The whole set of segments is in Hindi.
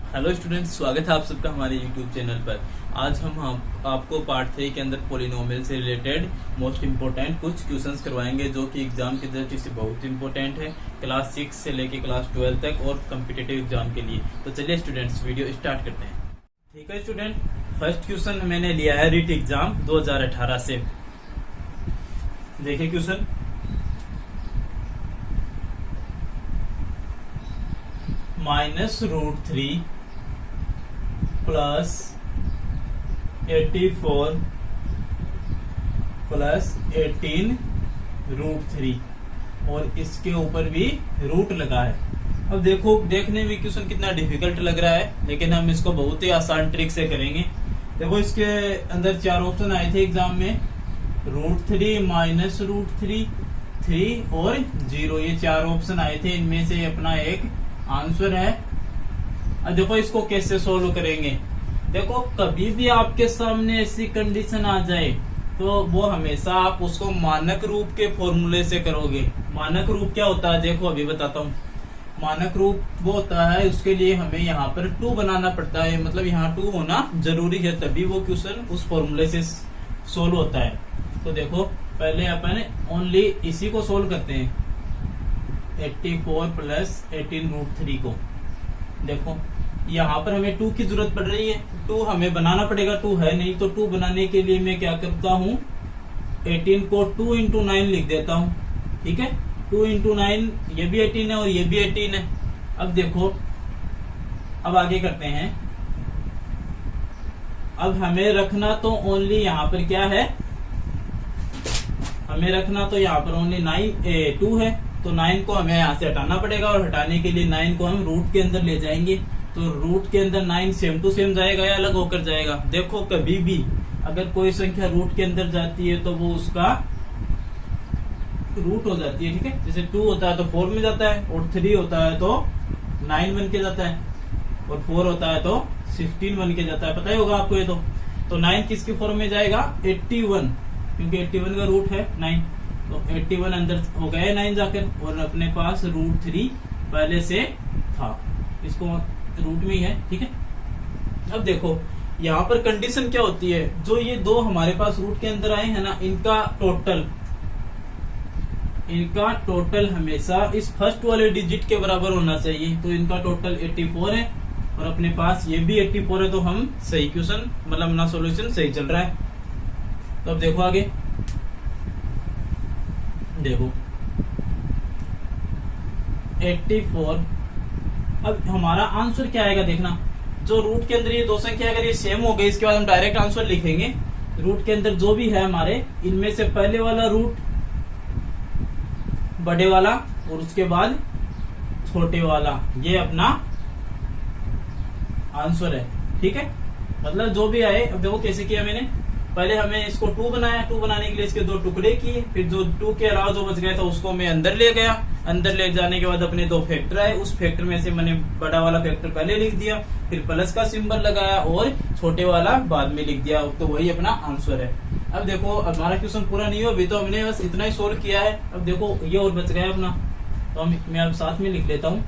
हेलो स्टूडेंट्स, स्वागत है आप सबका हमारे यूट्यूब चैनल पर। आज हम आपको पार्ट 3 के अंदर पोलिनोमियल से रिलेटेड मोस्ट इम्पोर्टेंट कुछ क्वेश्चंस करवाएंगे जो कि एग्जाम की दृष्टि से बहुत इंपॉर्टेंट है, क्लास 6 से लेके क्लास 12 तक और कम्पिटिटिव एग्जाम के लिए। तो चलिए स्टूडेंट्स वीडियो स्टार्ट करते हैं। ठीक है स्टूडेंट, फर्स्ट क्वेश्चन मैंने लिया है रीट एग्जाम 2018 से। देखिए क्वेश्चन, -√3 प्लस 84 प्लस 18√3 और इसके ऊपर भी रूट लगा है। अब देखो, देखने में क्वेश्चन कितना डिफिकल्ट लग रहा है, लेकिन हम इसको बहुत ही आसान ट्रिक से करेंगे। देखो, इसके अंदर 4 ऑप्शन आए थे एग्जाम में, √3 -√3 3 और 0, ये 4 ऑप्शन आए थे। इनमें से अपना एक आंसर है। अब देखो इसको कैसे सोल्व करेंगे। देखो, कभी भी आपके सामने ऐसी कंडीशन आ जाए तो वो हमेशा आप उसको मानक रूप के फॉर्मूले से करोगे। मानक रूप क्या होता है, देखो अभी बताता हूँ। मानक रूप वो होता है, उसके लिए हमें यहाँ पर 2 बनाना पड़ता है, मतलब यहाँ 2 होना जरूरी है, तभी वो क्वेश्चन उस फॉर्मूले से सोल्व होता है। तो देखो, पहले अपन ओनली इसी को सोल्व करते हैं, 84 प्लस 18√3 को। देखो यहाँ पर हमें 2 की जरूरत पड़ रही है, 2 हमें बनाना पड़ेगा, 2 है नहीं। तो 2 बनाने के लिए मैं क्या करता हूँ, 18 को 2 into 9 लिख देता हूँ। ठीक है, 2 into 9, ये भी 18 है और ये भी 18 है। अब देखो, अब आगे करते हैं। अब हमें रखना तो ओनली यहाँ पर क्या है, हमें रखना तो यहाँ पर ओनली 2 है। तो 9 को हमें यहाँ से हटाना पड़ेगा, और हटाने के लिए 9 को हम रूट के अंदर ले जाएंगे। तो रूट के अंदर 9 सेम टू सेम जाएगा या अलग होकर जाएगा। देखो, कभी भी अगर कोई संख्या रूट के अंदर जाती है तो वो उसका रूट हो जाती है। ठीक है, जैसे 2 होता है तो 4 में जाता है, और 3 होता है तो 9 बन के जाता है, और 4 होता है तो 16 बन के जाता है। पता ही होगा आपको ये तो 9 किसके फॉर्म में जाएगा, 81, क्योंकि 81 का रूट है 9। तो 81 अंदर हो गया 9 जाकर, और अपने पास √3 पहले से था, इसको रूट में ही है। ठीक है, अब देखो यहाँ पर कंडीशन क्या होती है, जो ये 2 हमारे पास रूट के अंदर आए हैं ना, इनका टोटल हमेशा इस फर्स्ट वाले डिजिट के बराबर होना चाहिए। तो इनका टोटल 84 है, और अपने पास ये भी 84 है। तो हम सही क्वेश्चन, मतलब अपना सोल्यूशन सही चल रहा है। तो अब देखो आगे, देखो 84। अब हमारा आंसर क्या आएगा, देखना, जो रूट के अंदर ये 2 संख्या अगर ये सेम हो गई, इसके बाद हम डायरेक्ट आंसर लिखेंगे। रूट के अंदर जो भी है हमारे, इनमें से पहले वाला रूट बड़े वाला और उसके बाद छोटे वाला, ये अपना आंसर है। ठीक है, मतलब जो भी आए। अब देखो कैसे किया मैंने, पहले हमें इसको 2 बनाया, 2 बनाने के लिए इसके 2 टुकड़े किए, फिर जो 2 के अलावा जो बच गया था उसको मैं अंदर ले गया। अंदर ले जाने के बाद अपने 2 फैक्टर आए, उस फैक्टर में से मैंने बड़ा वाला फैक्टर पहले लिख दिया, फिर प्लस का सिंबल लगाया और छोटे वाला बाद में लिख दिया। तो वही अपना आंसर है। अब देखो, हमारा क्वेश्चन पूरा नहीं हुआ अभी, तो हमने बस इतना ही सोल्व किया है। अब देखो ये और बच गया अपना, तो मैं अब साथ में लिख लेता हूँ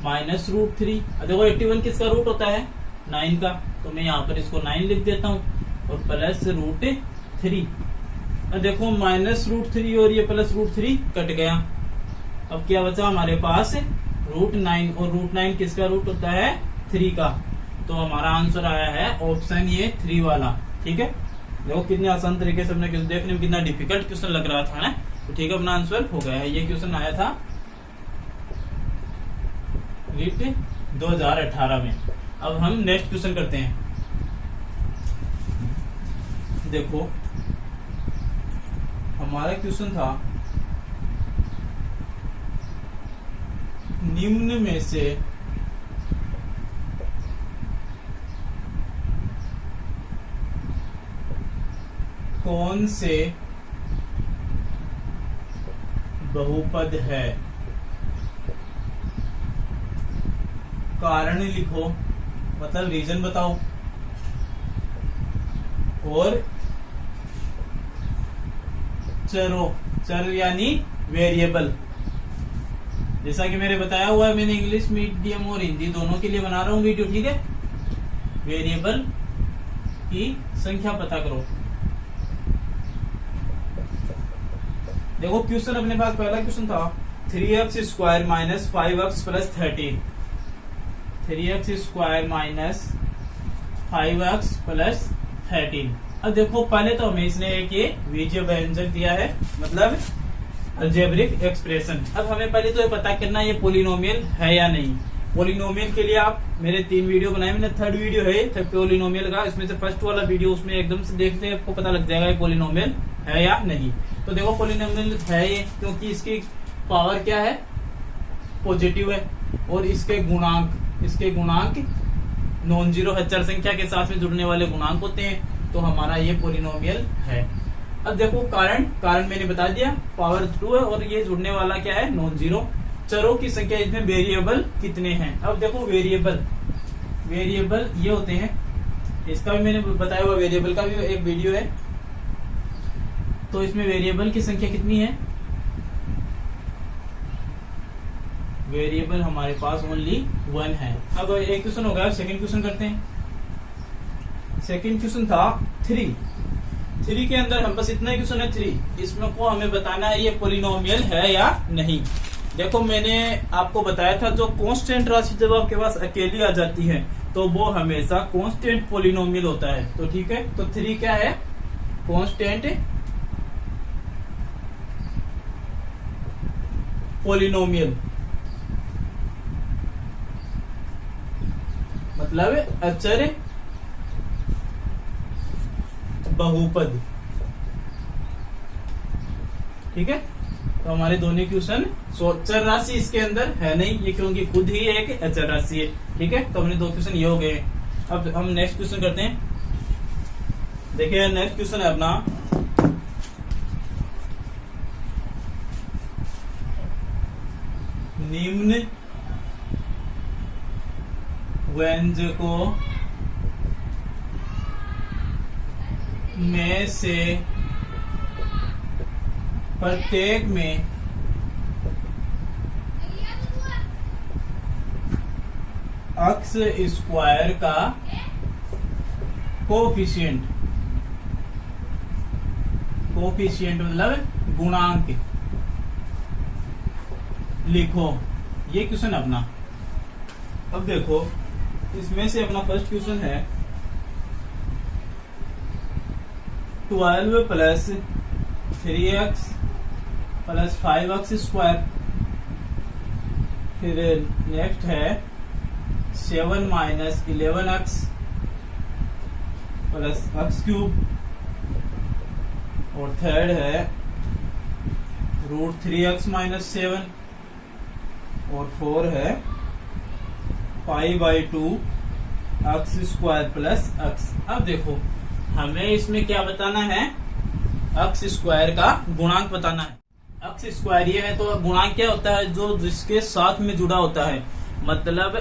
-√3। अब देखो 81 किसका रूट होता है, 9 का, तो मैं यहाँ पर इसको 9 लिख देता हूँ, और प्लस √3। अब देखो -√3 और ये +√3 कट गया। अब क्या बचा हमारे पास, √9, और √9 किसका रूट होता है, 3 का। तो हमारा आंसर आया है ऑप्शन ये 3 वाला। ठीक है, देखो कितने आसान तरीके से हमने क्वेश्चन, देखने में कितना डिफिकल्ट क्वेश्चन लग रहा था ना, तो ठीक है, अपना आंसर हो गया है। ये क्वेश्चन आया था रीट 2018 में। अब हम नेक्स्ट क्वेश्चन करते हैं। देखो हमारा क्वेश्चन था, निम्न में से कौन से बहुपद है, कारण लिखो, मतलब रीजन बताओ, और चरों, चर यानी वेरिएबल, जैसा कि मैंने बताया हुआ है, मैंने इंग्लिश मीडियम और हिंदी दोनों के लिए बना रहा हूँ वीडियो, ठीक है। वेरिएबल की संख्या पता करो। देखो क्वेश्चन अपने पास पहला क्वेश्चन था 3x square minus 5x plus 13। 3x square minus 5x plus 13। अब देखो पहले तो हमें इसने एक ये बीजीय व्यंजक दिया है, मतलब अलजेब्रिक एक्सप्रेशन। अब हमें पहले तो ये पता करना ये पोलिनोमियल है या नहीं। पोलिनोमियल के लिए आप मेरे 3 वीडियो बनाए, मैंने 3rd वीडियो है पोलिनोमियल का, इसमें से फर्स्ट वाला वीडियो उसमें एकदम से देखते हैं, आपको पता लग जाएगा ये पोलिनोमियल है या नहीं। तो देखो पोलिनोमियल है ये, क्योंकि इसकी पावर क्या है, पॉजिटिव है, और इसके गुणांक नॉन जीरो अचर संख्या के साथ में जुड़ने वाले गुणांक होते हैं, तो हमारा ये पोलिनोमियल है। अब देखो कारण मैंने बता दिया, पावर 2 है, और ये जुड़ने वाला क्या है, नॉन जीरो। चरों की संख्या, इसमें वेरिएबल कितने हैं। अब देखो वेरिएबल ये होते हैं, इसका भी मैंने बताया हुआ, वेरिएबल का भी एक वीडियो है। तो इसमें वेरिएबल की संख्या कितनी है, वेरिएबल हमारे पास ओनली 1 है। अब एक क्वेश्चन हो गया, सेकंड क्वेश्चन करते हैं। सेकंड क्वेश्चन था 3 के अंदर हम बस इतना ही क्वेश्चन है 3, इसमें को हमें बताना है ये पोलिनोमियल है या नहीं। देखो मैंने आपको बताया था, जो कांस्टेंट राशि जब आपके पास अकेली आ जाती है तो वो हमेशा कांस्टेंट पोलिनोमियल होता है। तो ठीक है, तो 3 क्या है, कांस्टेंट पोलिनोमियल, मतलब अचर बहुपद, ठीक है। तो हमारे दोनों क्वेश्चन, चर राशि इसके अंदर है नहीं ये, क्योंकि खुद ही एक अचर राशि है, ठीक है। तो हमने 2 क्वेश्चन ये हो गए। अब हम नेक्स्ट क्वेश्चन करते हैं। देखिए नेक्स्ट क्वेश्चन है अपना, निम्न व्यंजकों में से प्रत्येक में x स्क्वायर का कोफिशिएंट मतलब गुणांक लिखो। ये क्वेश्चन अपना, अब देखो इसमें से अपना फर्स्ट क्वेश्चन है 12 plus 3x plus 5x square, फिर नेक्स्ट है 7 minus 11x plus x cube, और थर्ड है √3x माइनस 7, और 4 है π/2 x स्क्वायर प्लस x। अब देखो हमें इसमें क्या बताना है, x स्क्वायर का गुणांक बताना है। x स्क्वायर ये है, तो गुणांक क्या होता है, जो जिसके साथ में जुड़ा होता है, मतलब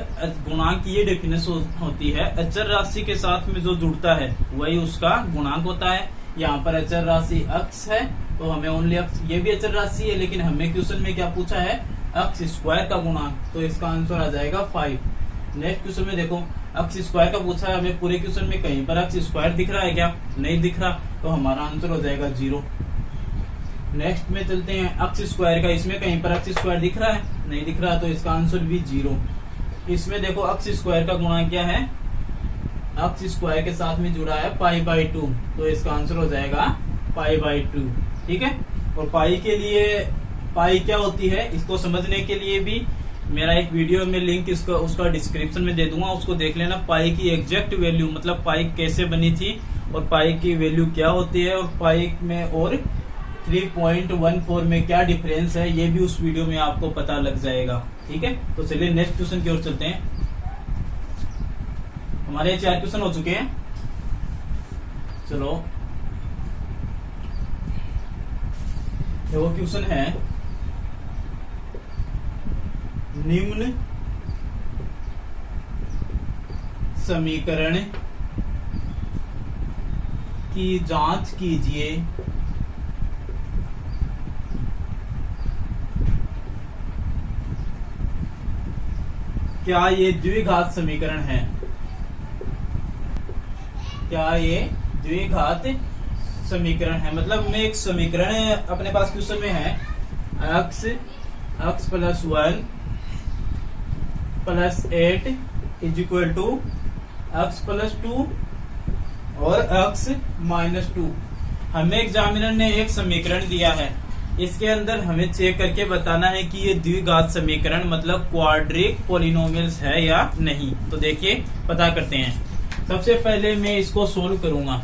गुणांक ये डेफिनेशन होती है, अचर राशि के साथ में जो जुड़ता है वही उसका गुणांक होता है। यहाँ पर अचर राशि x है, तो हमें ओनली x, ये भी अचर राशि है, लेकिन हमें क्वेश्चन में क्या पूछा है, x स्क्वायर का गुणांक, तो इसका आंसर आ जाएगा 5। नेक्स्ट क्वेश्चन में देखो x स्क्वायर का पूछा है, हमें पूरे क्वेश्चन में कहीं पर x स्क्वायर दिख रहा है क्या, नहीं दिख रहा, तो हमारा आंसर हो जाएगा 0। नेक्स्ट में चलते हैं, x स्क्वायर का इसमें कहीं पर x स्क्वायर दिख रहा है, नहीं दिख रहा, तो इसका आंसर भी 0। इसमें देखो x स्क्वायर का गुणांक क्या है, x स्क्वायर के साथ में जुड़ा है π/2, तो इसका आंसर हो जाएगा π/2, ठीक है। और पाई के लिए, पाई क्या होती है इसको समझने के लिए भी मेरा एक वीडियो में लिंक उसका डिस्क्रिप्शन में दे दूंगा, उसको देख लेना। पाई की एग्जैक्ट वैल्यू, मतलब पाई कैसे बनी थी और पाई की वैल्यू क्या होती है, और पाई में और 3.14 में क्या डिफरेंस है, ये भी उस वीडियो में आपको पता लग जाएगा, ठीक है। तो चलिए नेक्स्ट क्वेश्चन की ओर चलते हैं। हमारे 4 क्वेश्चन हो चुके हैं। चलो वो क्वेश्चन है, निम्न समीकरण की जांच कीजिए क्या ये द्विघात समीकरण है, क्या ये द्विघात समीकरण है। मतलब में एक समीकरण है अपने पास क्वेश्चन में है x plus 1 plus 8 is equal to x plus 2 और x माइनस 2। हमें एग्जामिनर ने एक समीकरण दिया है, इसके अंदर हमें चेक करके बताना है कि ये द्विघात समीकरण मतलब क्वाड्रिक पॉलिनोमियल्स है या नहीं। तो देखिए पता करते हैं। सबसे पहले मैं इसको सोल्व करूंगा।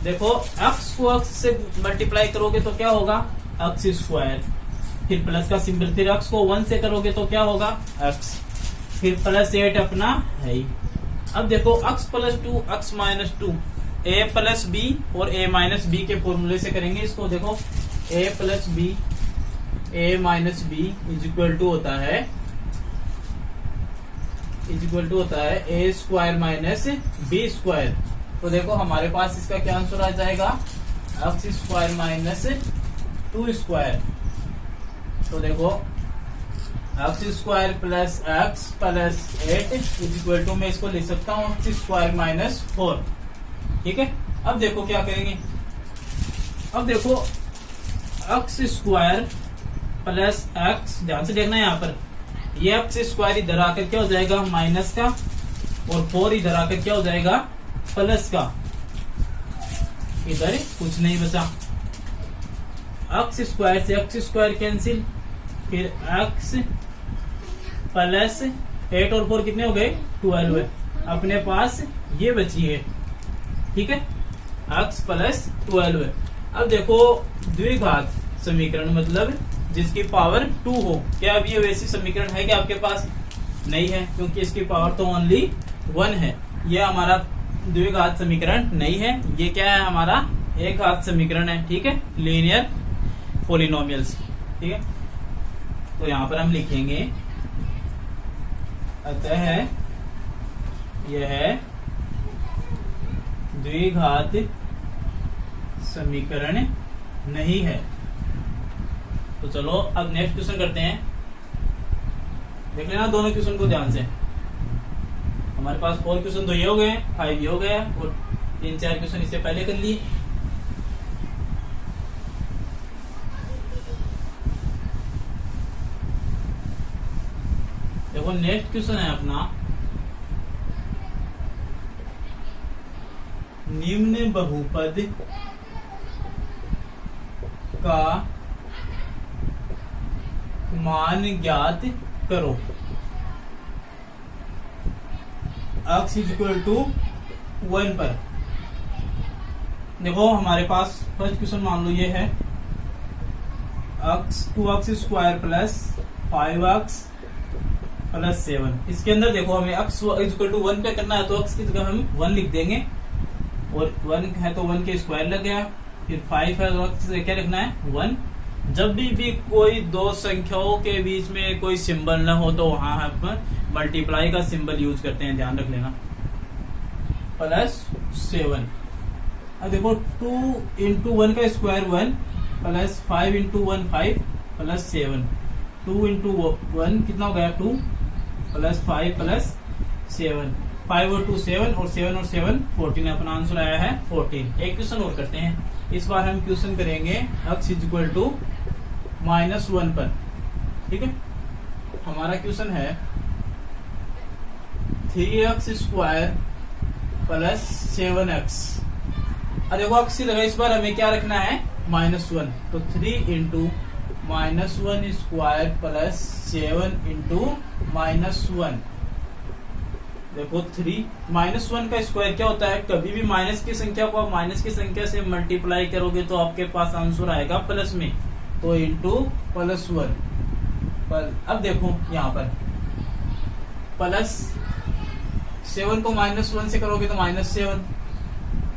देखो x को x से मल्टीप्लाई करोगे तो क्या होगा x स्क्वायर, फिर प्लस का सिंबल, फिर x को 1 से करोगे तो क्या होगा x, फिर प्लस 8 अपना है ही। अब देखो x plus 2 x minus 2 a plus b और a माइनस b के फॉर्मूले से करेंगे इसको। देखो a plus b a minus b is equal to होता है a square minus b square. तो देखो हमारे पास इसका क्या आंसर आ जाएगा x स्क्वायर माइनस 2 स्क्वायर। तो देखो x square plus x plus 8 is equal to, मैं इसको लिख सकता हूँ x स्क्वायर माइनस 4। ठीक है, अब देखो क्या करेंगे। अब देखो x स्क्वायर प्लस x, ध्यान से देखना है यहाँ पर, ये x स्क्वायर इधर आकर क्या हो जाएगा माइनस का, और 4 इधर आकर क्या हो जाएगा प्लस का। इधर कुछ नहीं बचा, x स्क्वायर से x स्क्वायर कैंसिल, फिर x प्लस 8 और 4 कितने हो गए 12 है, अपने पास ये बची है। ठीक है, x प्लस 12 है। अब देखो द्विघात समीकरण मतलब जिसकी पावर 2 हो, क्या अब ये वैसी समीकरण है कि आपके पास नहीं है, क्योंकि इसकी पावर तो ओनली 1 है। ये हमारा द्विघात समीकरण नहीं है, ये क्या है हमारा एक घात समीकरण है। ठीक है, लीनियर पॉलिनोमियल्स। ठीक है, तो यहां पर हम लिखेंगे अतः यह द्विघात समीकरण नहीं है। तो चलो अब नेक्स्ट क्वेश्चन करते हैं। देख लेना दोनों क्वेश्चन को ध्यान से। हमारे पास 4 क्वेश्चन तो ये हो गए, 5 ये हो गया, और 3-4 क्वेश्चन इससे पहले कर लिए। देखो नेक्स्ट क्वेश्चन है अपना, निम्न बहुपद का मान ज्ञात करो। x इज इक्वल टू 1 पर। देखो हमारे पास फर्स्ट क्वेश्चन मान लो ये है x square plus 5x plus 7। इसके अंदर देखो हमें x इज इक्वल टू 1 पे करना है, तो x की जगह हम 1 लिख देंगे, और 1 है तो 1 के स्क्वायर लग गया, फिर 5 है तो x क्या लिखना है 1। जब भी कोई दो संख्याओं के बीच में कोई सिंबल ना हो तो वहां हम मल्टीप्लाई का सिंबल यूज करते हैं, ध्यान रख लेना। प्लस 7। अब देखो 2 इंटू 1 का square 1 plus 5 into 1 5 plus 7। 2 into 1 कितना हो गया 2 प्लस 5 प्लस 7। 5 और 2 7 और 7 और 7 14। अपना आंसर आया है 14। एक क्वेश्चन और करते हैं। इस बार हम क्वेश्चन करेंगे x इज इक्वल टू -1 पर। ठीक है, हमारा क्वेश्चन है 3x स्क्वायर प्लस 7x। अब देखो x की जगह इस बार हमें क्या रखना है -1, तो 3 इंटू -1 स्क्वायर प्लस 7 इंटू -1। देखो 3 -1 का स्क्वायर क्या होता है, कभी भी माइनस की संख्या को आप माइनस की संख्या से मल्टीप्लाई करोगे तो आपके पास आंसर आएगा प्लस में, तो इंटू +1 पर। अब देखो यहाँ पर प्लस 7 को -1 से करोगे तो -7,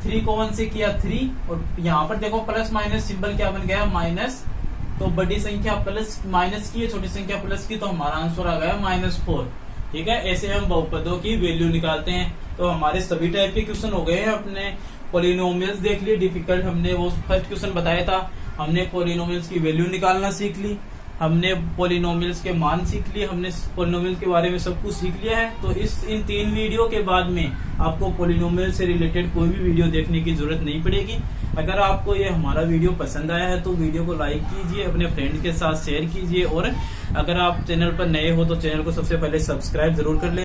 3 को 1 से किया 3, और यहाँ पर देखो प्लस माइनस सिंबल क्या बन गया माइनस। तो बड़ी संख्या प्लस माइनस की है, छोटी संख्या प्लस की, तो हमारा आंसर आ गया -4। ठीक है, ऐसे हम बहुपदों की वैल्यू निकालते हैं। तो हमारे सभी टाइप के क्वेश्चन हो गए हैं। अपने पॉलिनोमियल्स देख लिए, डिफिकल्ट हमने वो फर्स्ट क्वेश्चन बताया था, हमने पॉलिनोमियल्स की वैल्यू निकालना सीख ली, हमने पोलिनोमियल्स के मान सीख लिए, हमने पोलिनोमियल के बारे में सब कुछ सीख लिया है। तो इन 3 वीडियो के बाद में आपको पोलिनोमियल से रिलेटेड कोई भी वीडियो देखने की जरूरत नहीं पड़ेगी। अगर आपको ये हमारा वीडियो पसंद आया है तो वीडियो को लाइक कीजिए, अपने फ्रेंड के साथ शेयर कीजिए, और अगर आप चैनल पर नए हो तो चैनल को सबसे पहले सब्सक्राइब जरूर कर लें।